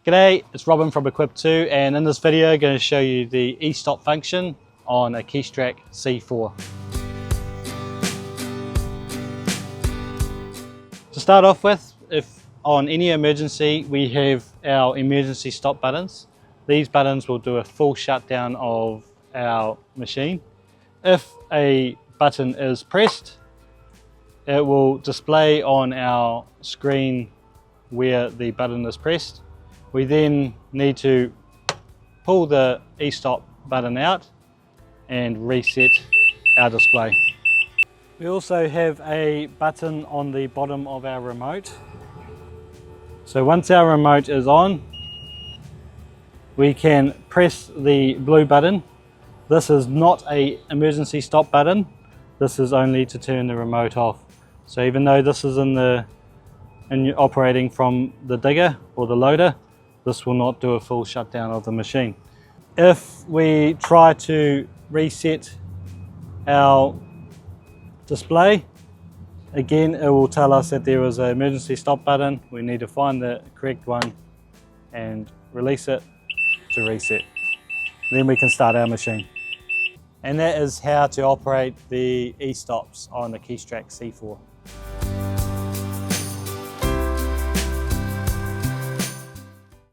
G'day, it's Robin from Equip2, and in this video I'm going to show you the e-stop function on a Keestrack C4. To start off with, if on any emergency we have our emergency stop buttons, these buttons will do a full shutdown of our machine. If a button is pressed, it will display on our screen where the button is pressed. We then need to pull the e-stop button out and reset our display. We also have a button on the bottom of our remote. So once our remote is on, we can press the blue button. This is not an emergency stop button. This is only to turn the remote off. So even though this is operating from the digger or the loader, this will not do a full shutdown of the machine. If we try to reset our display, again it will tell us that there is an emergency stop button. We need to find the correct one and release it to reset. Then we can start our machine. And that is how to operate the e-stops on the Keestrack C4.